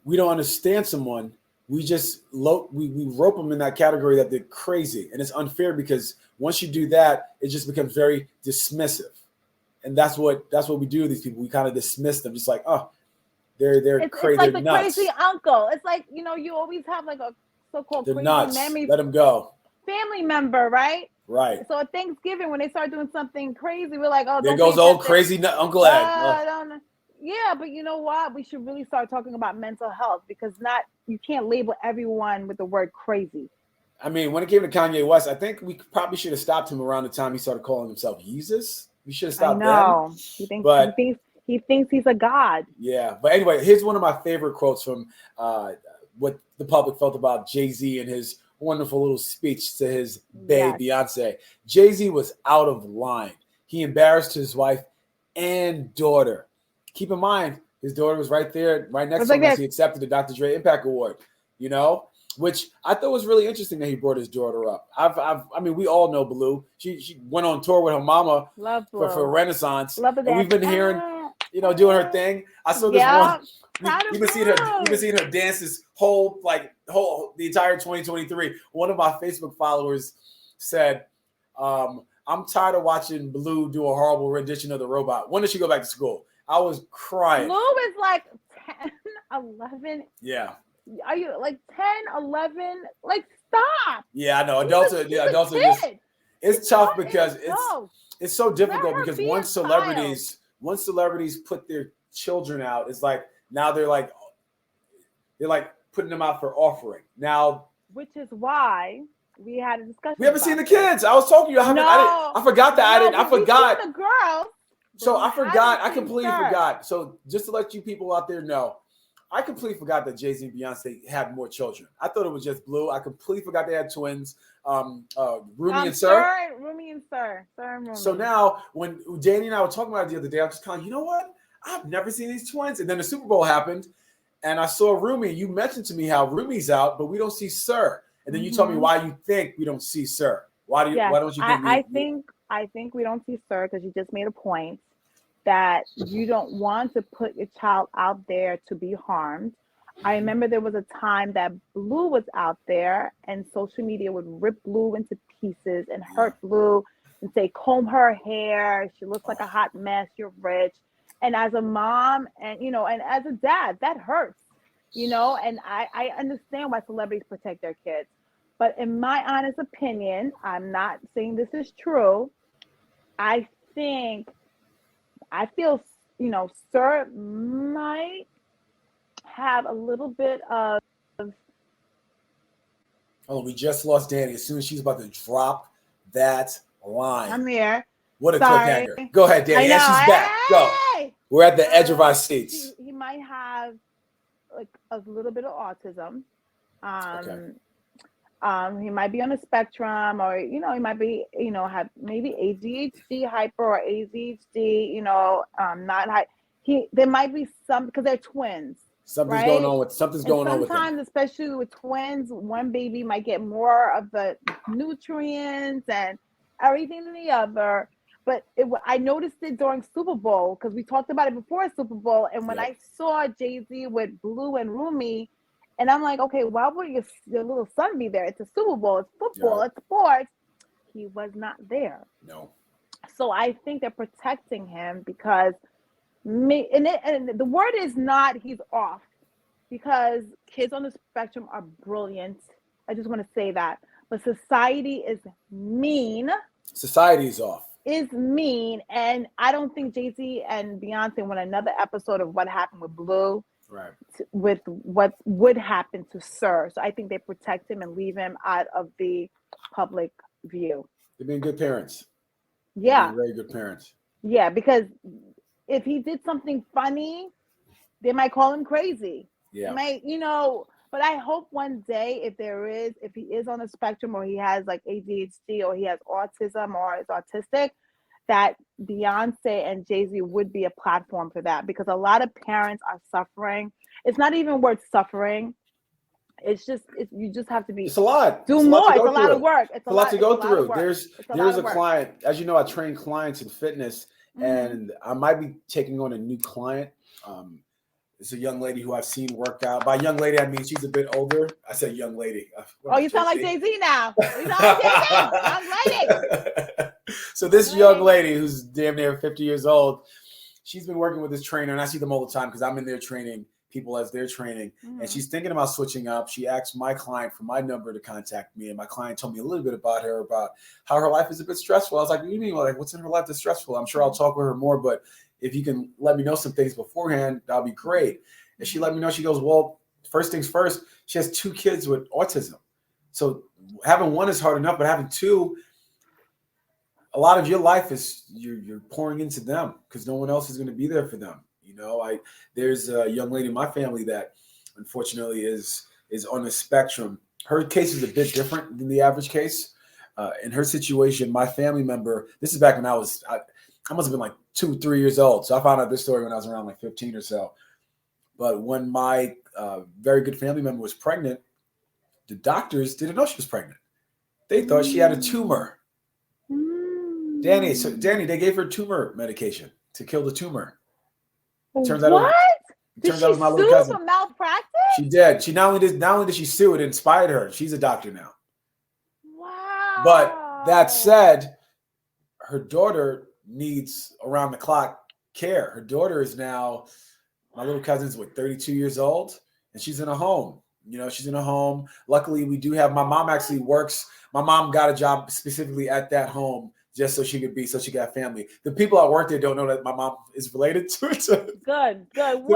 we don't understand someone, we just we rope them in that category that they're crazy? And it's unfair because once you do that, it just becomes very dismissive. And that's what we do to these people. We kind of dismiss them, just like, oh, they're crazy. It's like the nuts. Crazy uncle. It's like, you know, you always have like a so-called they're crazy nuts. Let them go. Family member, right? Right. So at Thanksgiving, when they start doing something crazy, we're like, oh, there goes old crazy Uncle Ed. Yeah, but you know what? We should really start talking about mental health because you can't label everyone with the word crazy. I mean, when it came to Kanye West, I think we probably should have stopped him around the time he started calling himself Jesus. We should have stopped then. He thinks he's a god. Yeah, but anyway, here's one of my favorite quotes from what the public felt about Jay-Z and his wonderful little speech to his bae, Beyonce. Jay-Z was out of line. He embarrassed his wife and daughter. Keep in mind, his daughter was right there, right next to him as he accepted the Dr. Dre Impact Award, you know? Which I thought was really interesting that he brought his daughter up. I mean, we all know Blue. She went on tour with her mama for Renaissance. And we've been hearing, you know, doing her thing. I saw this one. We've been seeing her dance this the entire 2023. One of my Facebook followers said, I'm tired of watching Blue do a horrible rendition of The Robot. When does she go back to school? I was crying. Blue is like 10, 11. Yeah. Are you like 10, 11? Like, stop. Yeah, I know. Adults are just, it's tough because it's so difficult because once celebrities put their children out, it's like now they're like putting them out for offering. Now, which is why we had a discussion. We haven't seen the kids. I was talking to you. I forgot that. I forgot. The girls. So I forgot. I completely forgot. So just to let you people out there know, I completely forgot that Jay-Z and Beyonce had more children. I thought it was just Blue. I completely forgot they had twins. Rumi and Sir. Rumi and Sir. Sir and Rumi. So now when Danny and I were talking about it the other day, I was just kind of, you know what? I've never seen these twins. And then the Super Bowl happened and I saw Rumi. You mentioned to me how Rumi's out, but we don't see Sir. And then you told me why you think we don't see Sir. Why don't you think I think we don't see Sir because you just made a point. that you don't want to put your child out there to be harmed. I remember there was a time that Blue was out there and social media would rip Blue into pieces and hurt Blue and say, comb her hair. She looks like a hot mess. You're rich. And as a mom and, you know, and as a dad, that hurts, you know, and I understand why celebrities protect their kids. But in my honest opinion, I'm not saying this is true. I feel, you know, Sir might have a little bit of. Oh, we just lost Danni. As soon as she's about to drop that line. I'm here. What a Sorry. cliffhanger. Go ahead, Danni. And she's back. Go. We're at the edge of our seats. He might have like a little bit of autism. Okay. He might be on a spectrum, or you know, he might be, you know, have maybe ADHD, hyper, or ADHD. You know, not high. There might be some because they're twins. Something's right? going on with something's going on with them. Sometimes, especially with twins, one baby might get more of the nutrients and everything than the other. But I noticed it during Super Bowl because we talked about it before Super Bowl. And when I saw Jayz with Blue and Rumi, and I'm like, okay, why would your little son be there? It's a Super Bowl, it's football, it's sports. He was not there. No. So I think they're protecting him because and the word is not he's off, because kids on the spectrum are brilliant. I just want to say that. But society is mean. Society is off. Is mean. And I don't think Jay-Z and Beyonce want another episode of what happened with Blue. Right. With what would happen to Sir. So I think they protect him and leave him out of the public view. They're being good parents. Yeah. They're very good parents. Yeah, because if he did something funny, they might call him crazy. Yeah. They might, you know, but I hope one day if he is on the spectrum, or he has like ADHD, or he has autism, or is autistic, that Beyonce and Jay-Z would be a platform for that, because a lot of parents are suffering. It's not even worth suffering. It's just, you just have to be. It's a lot. Do more. It's a lot of work. It's a lot to go through. There's a work. client, as you know, I train clients in fitness, and I might be taking on a new client. It's a young lady who I've seen work out. By young lady, I mean she's a bit older. I said young lady. Oh, you sound like Jay-Z now. You sound like Jay-Z. Young lady. So this young lady who's damn near 50 years old, she's been working with this trainer, and I see them all the time because I'm in there training people as they're training. And she's thinking about switching up. She asked my client for my number to contact me, and my client told me a little bit about her, about how her life is a bit stressful. I was like, what do you mean? Like, what's in her life that's stressful? I'm sure I'll talk with her more, but if you can let me know some things beforehand, that'll be great. And she let me know, she goes, well, first things first, she has 2 kids with autism. So having one is hard enough, but having 2, a lot of your life is you're pouring into them because no one else is going to be there for them. You know, there's a young lady in my family that unfortunately is on the spectrum. Her case is a bit different than the average case. In her situation, my family member, this is back when I must have been like 2-3 years old. So I found out this story when I was around like 15 or so. But when my very good family member was pregnant, the doctors didn't know she was pregnant. They thought she had a tumor. Danni, they gave her tumor medication to kill the tumor. Turns out did she my little cousin. For malpractice? She did. She not only did she sue, it inspired her. She's a doctor now. Wow. But that said, her daughter needs around the clock care. Her daughter is now, my little cousin's 32 years old, and she's in a home. You know, she's in a home. Luckily, we do have, my mom actually works. My mom got a job specifically at that home just so she could have family. The people at work there don't know that my mom is related to it. Good. Good,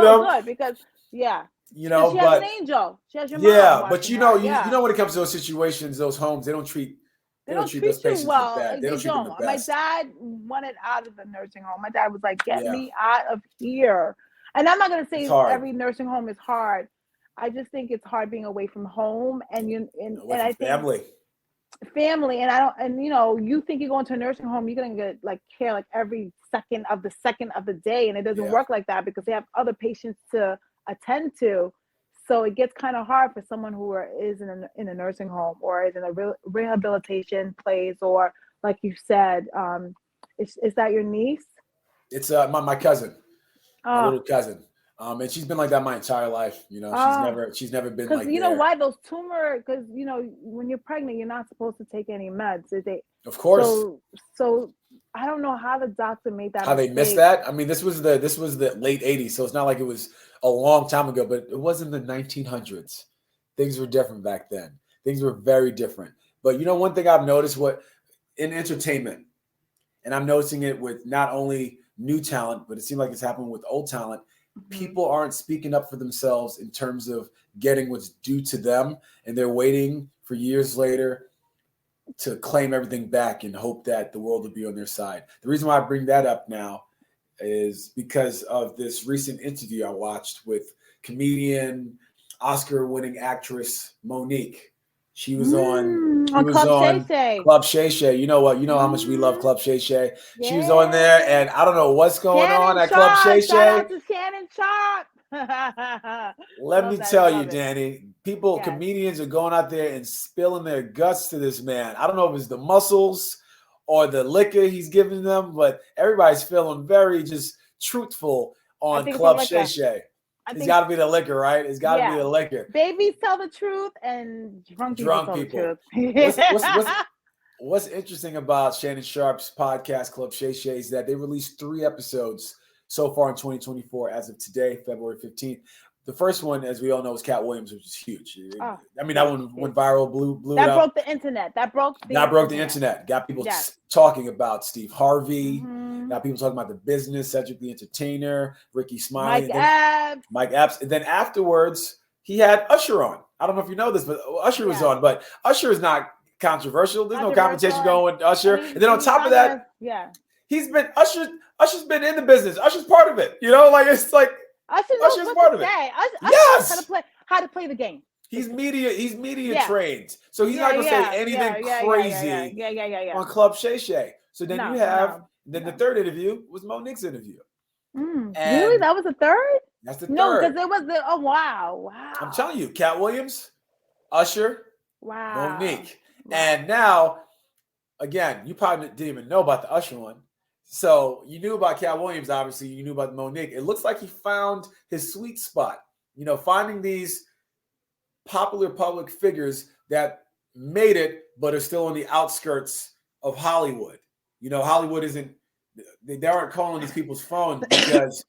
because you know, she has an angel. She has your mom. Yeah, but you know, you know, when it comes to those situations, those homes, they don't treat those patients well. bad. They don't treat them the best. My dad wanted out of the nursing home. My dad was like, "Get me out of here." And I'm not gonna say every nursing home is hard. I just think it's hard being away from home and I think family. And you think you're going to a nursing home, you're gonna get like care like every second of the day, and it doesn't work like that because they have other patients to attend to. So it gets kind of hard for someone who is in a nursing home or is in a rehabilitation place, or like you said, is that your niece? It's my cousin, my Oh, little cousin. And she's been like that my entire life. You know, she's never been because like you know there. why those tumor? Because you know when you're pregnant, you're not supposed to take any meds. Of course. So I don't know how the doctor made that. How they missed that? I mean, this was the late '80s, so it's not like it was a long time ago, but it wasn't the 1900s. Things were different back then. Things were very different. But you know, one thing I've noticed in entertainment, and I'm noticing it with not only new talent, but it seems like it's happening with old talent. People aren't speaking up for themselves in terms of getting what's due to them, and they're waiting for years later to claim everything back and hope that the world will be on their side. The reason why I bring that up now is because of this recent interview I watched with comedian, Oscar-winning actress Monique. She was on Club Shay Shay. You know what? You know how much we love Club Shay Shay. Yeah. She was on there, and I don't know what's going on at Club Shay Shay. Shout out to Shannon Sharp. Let me tell you, Danny, comedians are going out there and spilling their guts to this man. I don't know if it's the muscles or the liquor he's giving them, but everybody's feeling very just truthful on Club Shay Shay. It's got to be the liquor, right? It's got to be the liquor. Babies tell the truth, and drunk people tell the truth. What's interesting about Shannon Sharp's podcast, Club Shay Shay, is that they released 3 episodes so far in 2024 as of today, February 15th. The first one, as we all know, is Cat Williams, which is huge. I mean, that one went viral, blew that it up. Broke the internet. That broke the internet. Got people talking about Steve Harvey. Got people talking about The Business, Cedric the Entertainer, Ricky Smiley, Mike Epps. And then afterwards, he had Usher on. I don't know if you know this, but Usher was on. But Usher is not controversial. There's no competition going with Usher. And then on top of that, Usher's been in the business. Usher's part of it. You know, like it's like Usher's part of it. Usher how to play the game. He's media trained. So he's not gonna say anything crazy on Club Shay Shay. So then the third interview was Monique's interview. Really? That was the third? That's the third. No, because it was wow. I'm telling you, Cat Williams, Usher, wow, Monique. And now, again, you probably didn't even know about the Usher one. So you knew about Cat Williams, obviously. You knew about Monique. It looks like he found his sweet spot. You know, finding these popular public figures that made it, but are still on the outskirts of Hollywood. You know, Hollywood isn't, they aren't calling these people's phones because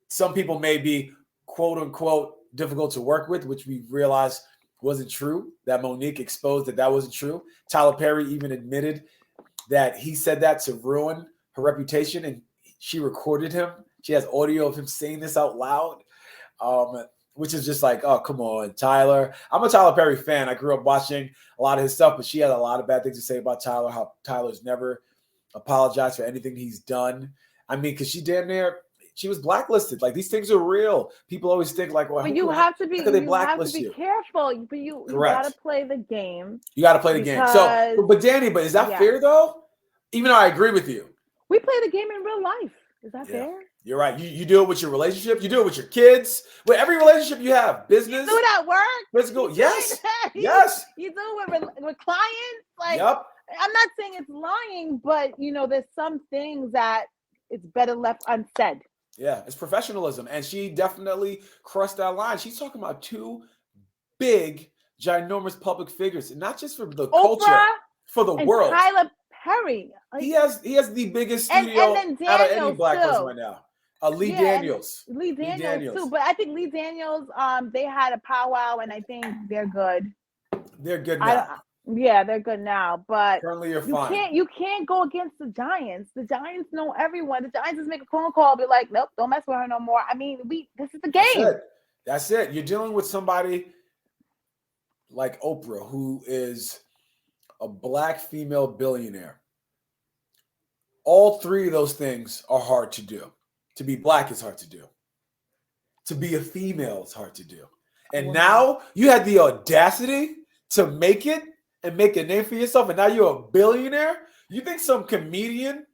some people may be, quote unquote, difficult to work with, which we realized wasn't true, that Monique exposed that wasn't true. Tyler Perry even admitted that he said that to ruin her reputation, and she recorded him. She has audio of him saying this out loud, which is just like, oh, come on, Tyler. I'm a Tyler Perry fan. I grew up watching a lot of his stuff, but she had a lot of bad things to say about Tyler, how Tyler's never apologized for anything he's done. I mean, because she was blacklisted. Like, these things are real. People always think like, well, but you have to be careful. But you got to play the game. You got to play the game. So, but Danny, is that fair though? Even though I agree with you. We play the game in real life. Is that fair? You're right. You do it with your relationship. You do it with your kids. With every relationship you have, business. You do it at work. Physical. Yes. Yes. You do it with clients. Like, I'm not saying it's lying, but you know, there's some things that it's better left unsaid. Yeah, it's professionalism. And she definitely crossed that line. She's talking about 2 big, ginormous public figures, and not just for the culture, for the world. Tyler Perry. He has the biggest studio out of any black person right now. Lee Daniels. Lee Daniels too. But I think Lee Daniels, they had a powwow, and I think they're good. They're good now. They're good now. But currently, you're fine. You can't go against the Giants. The Giants know everyone. The Giants just make a phone call, be like, nope, don't mess with her no more. I mean, this is the game. That's it. You're dealing with somebody like Oprah, who is a black female billionaire. All 3 of those things are hard to do. To be black is hard to do. To be a female is hard to do. And now you had the audacity to make it and make a name for yourself, and now you're a billionaire? You think some comedian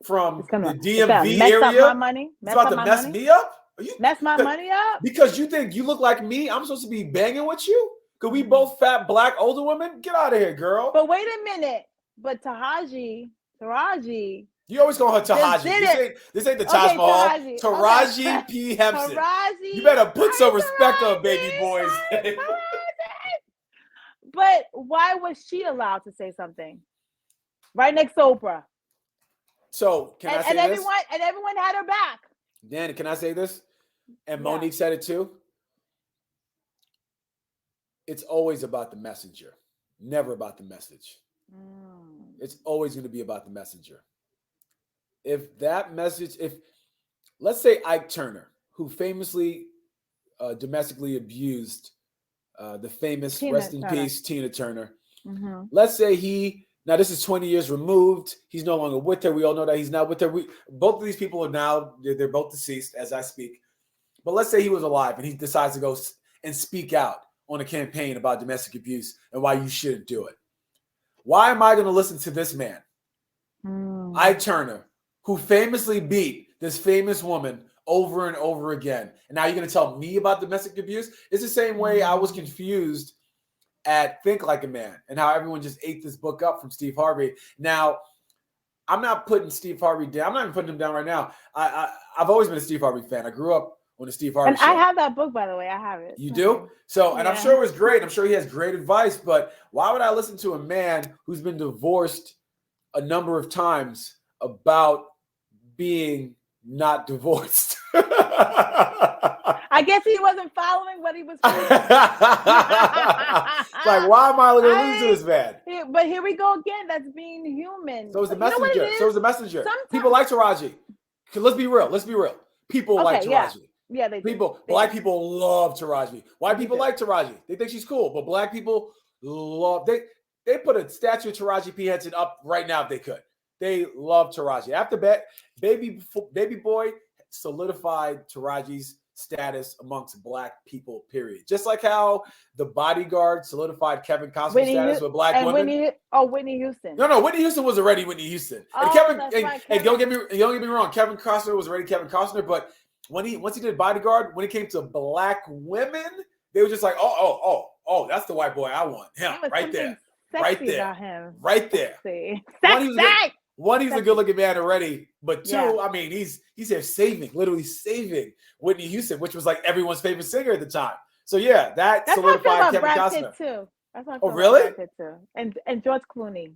from the DMV area is about to mess me up? Mess my money up? Because you think you look like me, I'm supposed to be banging with you? Because we both fat, black, older women? Get out of here, girl. But wait a minute. But Taraji, You always call her Taraji. This ain't the Taj Mahal. Taraji P. Henson. Taraji. You better put some respect on baby boys. But why was she allowed to say something? Right next to Oprah. So can I say this? And everyone had her back. Danny, can I say this? And Monique said it too. It's always about the messenger, never about the message. It's always going to be about the messenger. If that message, let's say Ike Turner, who famously domestically abused the famous, rest in peace, Tina Turner. Mm-hmm. Let's say now this is 20 years removed. He's no longer with her. We all know that he's not with her. Both of these people are now, they're both deceased as I speak. But let's say he was alive and he decides to go and speak out on a campaign about domestic abuse and why you shouldn't do it. Why am I going to listen to this man, Ike Turner, who famously beat this famous woman over and over again? And now you're going to tell me about domestic abuse? It's the same way I was confused at Think Like a Man and how everyone just ate this book up from Steve Harvey. Now, I'm not putting Steve Harvey down. I'm not even putting him down right now. I've always been a Steve Harvey fan. I grew up on the Steve Harvey show. I have that book, by the way. I have it. You do? So, and I'm sure it was great. I'm sure he has great advice, but why would I listen to a man who's been divorced a number of times about being not divorced? I guess he wasn't following what he was doing. Like, why am I going to listen to this man? But here we go again. That's being human. So is the messenger. So is the messenger. People like Taraji. Let's be real. People like Taraji. Yeah, they Black people love Taraji. White people like Taraji. They think she's cool, but black people love. They put a statue of Taraji P. Henson up right now if they could. They love Taraji. After that, Baby Boy solidified Taraji's status amongst black people, period. Just like how The Bodyguard solidified Kevin Costner's status with black women. Whitney Houston. No, Whitney Houston was already Whitney Houston. And don't get me wrong, Kevin Costner was already Kevin Costner, but once he did Bodyguard, when it came to black women, they were just like, oh, that's the white boy I want. Him, right there. Right there. One, he's a good-looking man already, but two, I mean, he's here literally saving Whitney Houston, which was like everyone's favorite singer at the time. So yeah, that's solidified Kevin Costner. Too. That's oh, really? Brad Pitt too. And George Clooney.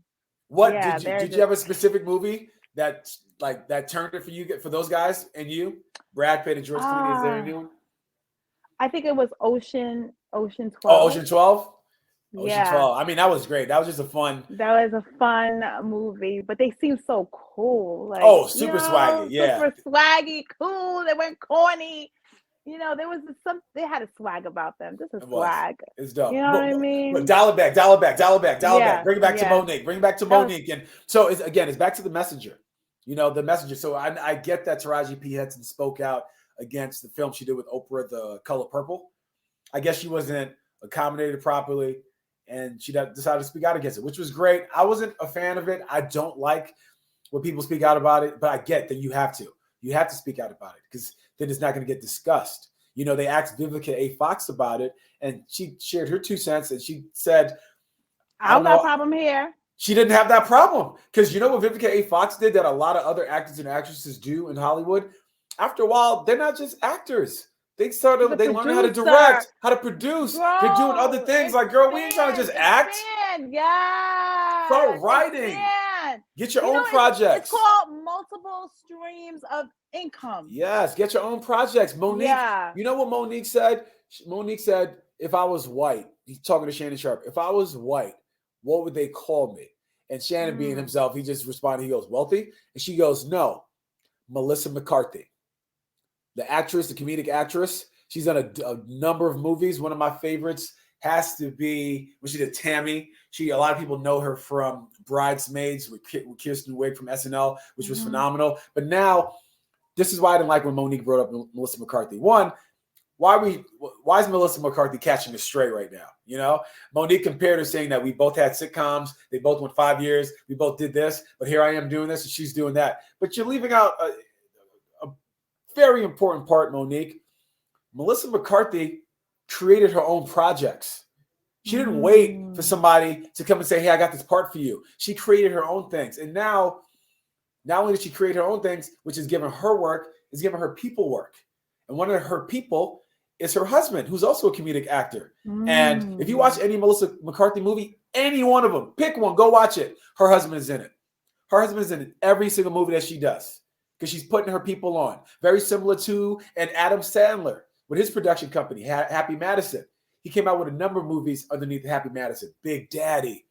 What did you have a specific movie that turned it for you, for those guys and you? Brad Pitt and George Clooney. Is there anyone? I think it was Ocean 12. Oh, Ocean 12? Ocean 12. I mean, that was great. That was just a fun. That was a fun movie, but they seemed so cool. Like, super swaggy. Yeah. Super swaggy, cool. They weren't corny. They had a swag about them. Just a swag. It's dope. You know what I mean? But dial it back. Bring it back to Monique. Bring it back to Monique. And so it's back to the messenger. The messenger. So I get that Taraji P. Henson spoke out against the film she did with Oprah, The Color Purple. I guess she wasn't accommodated properly, and she decided to speak out against it, which was great. I wasn't a fan of it. I don't like when people speak out about it, but I get that you have to. You have to speak out about it because then it's not going to get discussed. They asked Vivica A. Fox about it, and she shared her 2 cents, and she said, I don't have a problem here. She didn't have that problem because you know what Vivica A. Fox did that a lot of other actors and actresses do in Hollywood? After a while, they're not just actors. They learn how to direct, how to produce. They're doing other things. Like, girl, we ain't trying to just act. Yeah. Start writing. Get your own projects. It's called multiple streams of income. Yes, get your own projects. Monique, you know what Monique said? Monique said, if I was white, he's talking to Shannon Sharp, if I was white, what would they call me? And Shannon being himself, he just responded, he goes, wealthy? And she goes, no, Melissa McCarthy. The actress, the comedic actress. She's done a number of movies. One of my favorites has to be when she did Tammy. A lot of people know her from Bridesmaids with Kirsten Wiig from SNL, which was phenomenal. But now, this is why I didn't like when Monique brought up Melissa McCarthy. One, why is Melissa McCarthy catching a stray right now? Monique compared her saying that we both had sitcoms. They both went 5 years. We both did this, but here I am doing this and she's doing that. But you're leaving out a very important part, Monique. Melissa McCarthy created her own projects. She didn't wait for somebody to come and say, hey, I got this part for you. She created her own things. And now Not only did she create her own things, which is giving her work, is giving her people work. And one of her people is her husband, who's also a comedic actor. And if you watch any Melissa McCarthy movie, any one of them, pick one, go watch it. Her husband is in it. Her husband is in every single movie that she does because she's putting her people on. Very similar to an Adam Sandler with his production company, Happy Madison. He came out with a number of movies underneath Happy Madison. Big Daddy.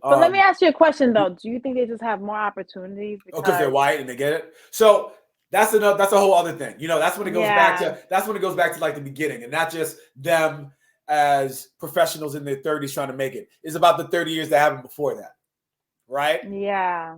But let me ask you a question, though. Do you think they just have more opportunities? Because they're white and they get it? So that's a whole other thing. You know, that's when it goes back to like the beginning and not just them as professionals in their 30s trying to make it. It's about the 30 years that happened before that. Right? Yeah.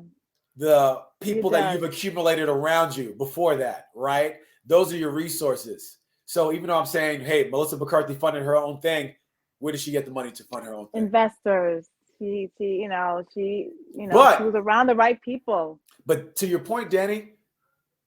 The people that you've accumulated around you before that, right? Those are your resources. So even though I'm saying, hey, Melissa McCarthy funded her own thing, where did she get the money to fund her own thing? Investors. She was around the right people. But to your point, Danny,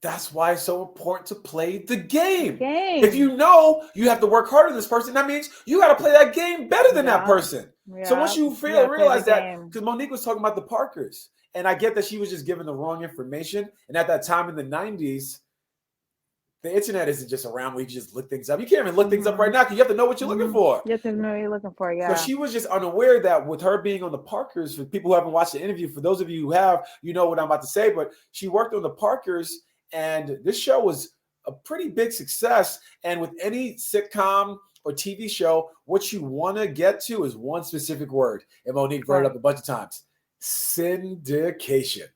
that's why it's so important to play the game. If you know you have to work harder than this person, that means you got to play that game better than that person. So once you realize that, because Monique was talking about the Parkers, and I get that she was just given the wrong information. And at that time in the 90s, the internet isn't just around where you can just look things up. You can't even look things up right now because you have to know what you're looking for. You have to know what you're looking for, yeah. So she was just unaware that with her being on the Parkers, for people who haven't watched the interview, for those of you who have, you know what I'm about to say, but she worked on the Parkers, and this show was a pretty big success. And with any sitcom or TV show, what you want to get to is one specific word. And Monique brought it up a bunch of times. Syndication.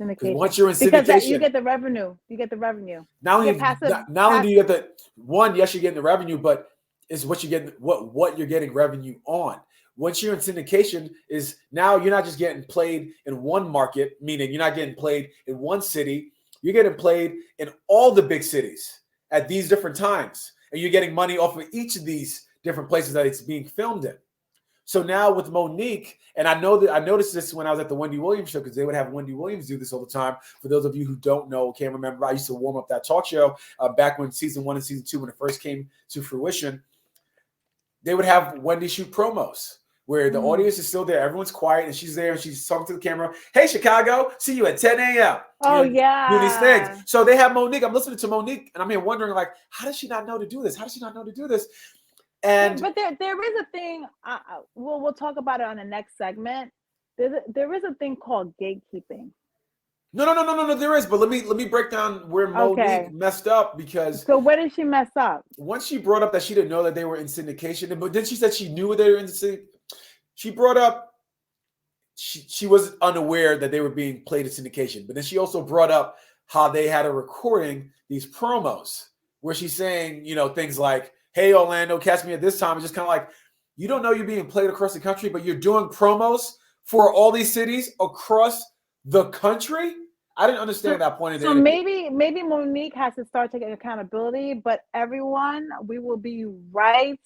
Once you're in syndication, because you get the revenue. You get the revenue. Not only do you get the one, yes, you're getting the revenue, but it's what you're getting, what you're getting revenue on. Once you're in syndication, is now you're not just getting played in one market, meaning you're not getting played in one city. You're getting played in all the big cities at these different times, and you're getting money off of each of these different places that it's being filmed in. So now with Monique, and I noticed this when I was at the Wendy Williams show, because they would have Wendy Williams do this all the time. For those of you who don't know, can't remember, I used to warm up that talk show back when season 1 and season 2, when it first came to fruition. They would have Wendy shoot promos where the audience is still there. Everyone's quiet, and she's there, and she's talking to the camera. Hey, Chicago, see you at 10 a.m. Oh, do these things. So they have Monique. I'm listening to Monique, and I'm here wondering, like, how does she not know to do this? How does she not know to do this? And but there is a thing. We'll talk about it on the next segment. There is a thing called gatekeeping. No. There is, but let me break down where Monique messed up, because. So where did she mess up? Once she brought up that she didn't know that they were in syndication, but then she said she knew they were in syndication. She brought up she was unaware that they were being played in syndication, but then she also brought up how they had a recording these promos where she's saying, things like, hey, Orlando, catch me at this time. It's just kind of like, you don't know you're being played across the country, but you're doing promos for all these cities across the country? I didn't understand that point. So maybe Monique has to start taking accountability, but everyone, we will be right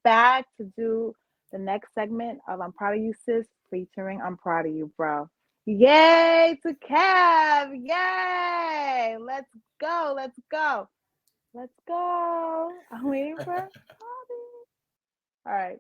back to do the next segment of I'm Proud of You Sis, featuring I'm Proud of You Bro. Yay to Kev. Yay. Let's go. I'm waiting for Bobby. All right.